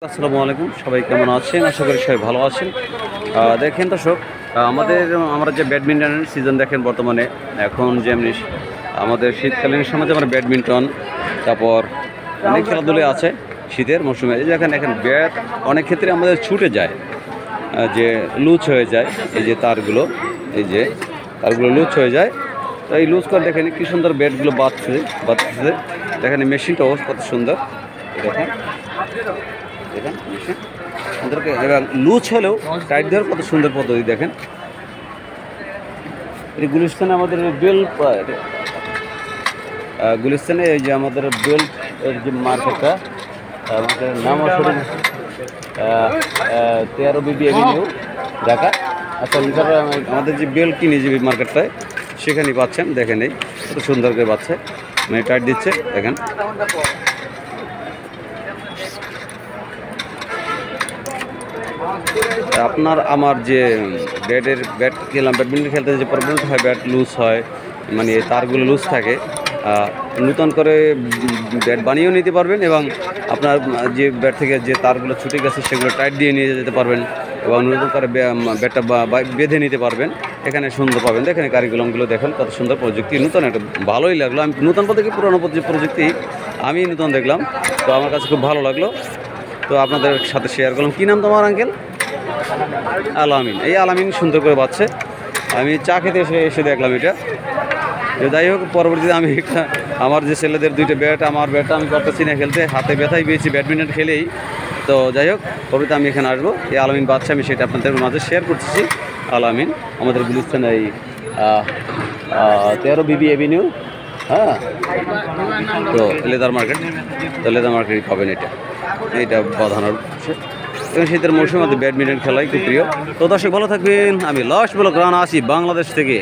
আসসালামু আলাইকুম, সবাই কেমন আছেন? আশা করি সবাই ভালো আছেন। দেখেন দর্শক, আমরা যে ব্যাডমিন্টনের সিজন দেখেন বর্তমানে এখন যেমনি আমাদের শীতকালীন সময় যে আমরা ব্যাডমিন্টন, তারপর অনেক খেলাধুলা আছে শীতের মৌসুমে। এই দেখেন এখন ব্যাট অনেক ক্ষেত্রে আমাদের ছুটে যায়, যে লুজ হয়ে যায়। এই যে তারগুলো, এই যে তারগুলো লুজ হয়ে যায়। তো এই লুজ করে দেখেন কি সুন্দর ব্যাটগুলো বাঁধছে। দেখেন মেশিনটাও কত সুন্দর। দেখেন দেখেন মেশিন সুন্দরকে, এবং লুজ হলেও টাইট দেওয়ার কত সুন্দর পদ্ধতি। দেখেন এই গুলিস্তানে আমাদের গুলিস্তানে এই যে আমাদের বেল্ট এর যে মার্কেটটা, আমাদের নাম আসলে 13 বিবি এভিনিউ ঢাকা। আচ্ছা, আমাদের যে বেল্ট কিনে যে মার্কেটটায় সেখানেই পাচ্ছেন। দেখেন এই কত সুন্দর করে পাচ্ছে, মানে টাইট দিচ্ছে। দেখেন আপনার আমার যে ব্যাট খেলাম, ব্যাডমিন্টন খেলতে যে প্রবলেমটা হয়, ব্যাট লুজ হয়, মানে তারগুলো লুজ থাকে। নূতন করে ব্যাট বানিয়েও নিতে পারবেন, এবং আপনার যে ব্যাট থেকে যে তারগুলো ছুটে গেছে সেগুলো টাইট দিয়ে নিয়ে যেতে পারবেন, এবং নতুন করে ব্যাটটা বেঁধে নিতে পারবেন। এখানে সুন্দর পাবেন। দেখেন কারিকুলামগুলো দেখেন কত সুন্দর প্রযুক্তি, নতুন একটা ভালোই লাগলো। আমি নতুন পদ্ধতি, পুরোনো প্রযুক্তি আমি নতুন দেখলাম, তো আমার কাছে খুব ভালো লাগলো। তো আপনাদের সাথে শেয়ার করলাম। কী নাম তোমার আঙ্কেল? আলামিন। এই আলামিন সুন্দর করে বাচ্ছে। আমি চা খেতে এসে দেখলাম এটা। যাই হোক, পরবর্তীতে আমি আমার যে ছেলেদের দুইটা ব্যাট, আমার ব্যাটটা আমি পারতেছি না খেলতে, হাতে ব্যথাই পেয়েছি ব্যাডমিন্টন খেলেই। তো যাই হোক, পরবর্তীতে আমি এখানে আসবো। এই আলামিন বাচ্চা, আমি সেটা আপনাদের মাঝে শেয়ার করতেছি। আলামিন আমাদের গুলিস্তান এই 13 বিবি এভিনিউ, হ্যাঁ। তো লেদার মার্কেট পাবেন এটা বাঁধানোর। এবং শীতের মৌসুমে আমাদের ব্যাডমিন্টন খেলাই খুব প্রিয়। তো দর্শক ভালো থাকবেন। আমি লাস্ট বলো গ্রান আসি বাংলাদেশ থেকে।